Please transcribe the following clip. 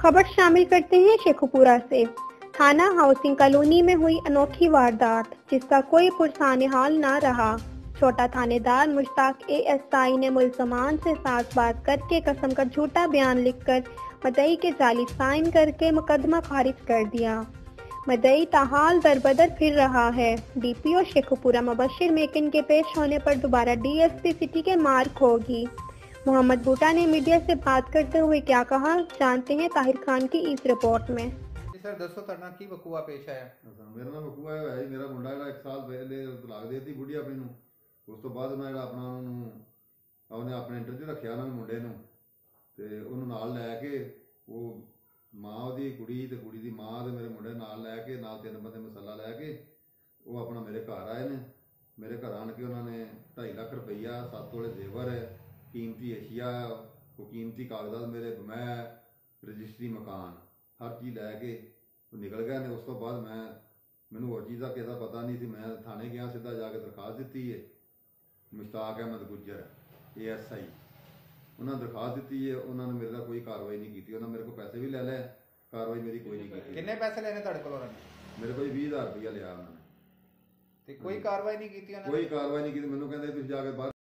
खबर शामिल करते हैं शेखुपुरा से। थाना हाउसिंग कॉलोनी में हुई अनोखी वारदात, जिसका कोई पुरसाने हाल न रहा। छोटा थानेदार मुश्ताक एएसआई ने मुल्जमान से साथ बात करके कसम का झूठा बयान लिखकर मदई के जाली साइन करके मुकदमा खारिज कर दिया। मदई ताहाल दरबदर फिर रहा है। डीपीओ शेखुपुरा मुबशिर मेकिन के पेश होने पर दोबारा डीएसपी सिटी के मार्क होगी। मोहम्मद बूटा ने मीडिया से बात करते हुए क्या कहा, जानते हैं ताहिर खान की इस रिपोर्ट में। सर दसो तरना की वकूआ पेश आया। मेरे नाल वकूआ है जी। मेरा मुंडा ਜਿਹੜਾ 1 ਸਾਲ ਪਹਿਲੇ ਤਲਾਕ ਦੇ ਦਿੱਤੀ ਬੁੱਢੀ ਆਪਣੀ ਨੂੰ। ਉਸ ਤੋਂ ਬਾਅਦ ਮੈਂ ਜਿਹੜਾ ਆਪਣਾ ਉਹਨੇ ਆਪਣੇ ਇੰਟਰਵਿਊ ਰੱਖਿਆ ਉਹਨਾਂ ਮੁੰਡੇ ਨੂੰ ਤੇ ਉਹਨੂੰ ਨਾਲ ਲੈ ਕੇ ਉਹ ਮਾਂ ਉਹਦੀ ਕੁੜੀ ਤੇ ਕੁੜੀ ਦੀ ਮਾਂ ਤੇ ਮੇਰੇ ਮੁੰਡੇ ਨਾਲ ਲੈ ਕੇ ਨਾਲ 3 ਬੰਦੇ ਮਸਾਲਾ ਲੈ ਕੇ ਉਹ ਆਪਣਾ ਮੇਰੇ ਘਰ ਆਏ ਨੇ। ਮੇਰੇ ਘਰ ਆਣ ਕੇ ਉਹਨਾਂ ਨੇ 2.5 ਲੱਖ ਰੁਪਈਆ 7 ਤੋਲੇ ਜ਼ੇਵਰ कीमती एशिया को कीमती कागजात मेरे मैं रजिस्ट्री मकान हर चीज़ लैके निकल गए ने। उस तो बाद मैनू होर चीज़ का किसी पता नहीं सी। मैं थाने गया सीधा जाके दरखास्त दी है। मुश्ताक अहमद गुज्जर ASI उन्होंने दरखास्त दी है। उन्होंने मेरे कोई कार्रवाई नहीं की। उन्होंने मेरे को पैसे भी ले ले, कार्रवाई मेरी कोई नहीं की। कितने पैसे लेने तेरे को? मेरे को 20,000 रुपया लिया उन्होंने। कोई कार्रवाई नहीं की? कोई कार्रवाई नहीं की। मैनू कहते तुम जाके बाहर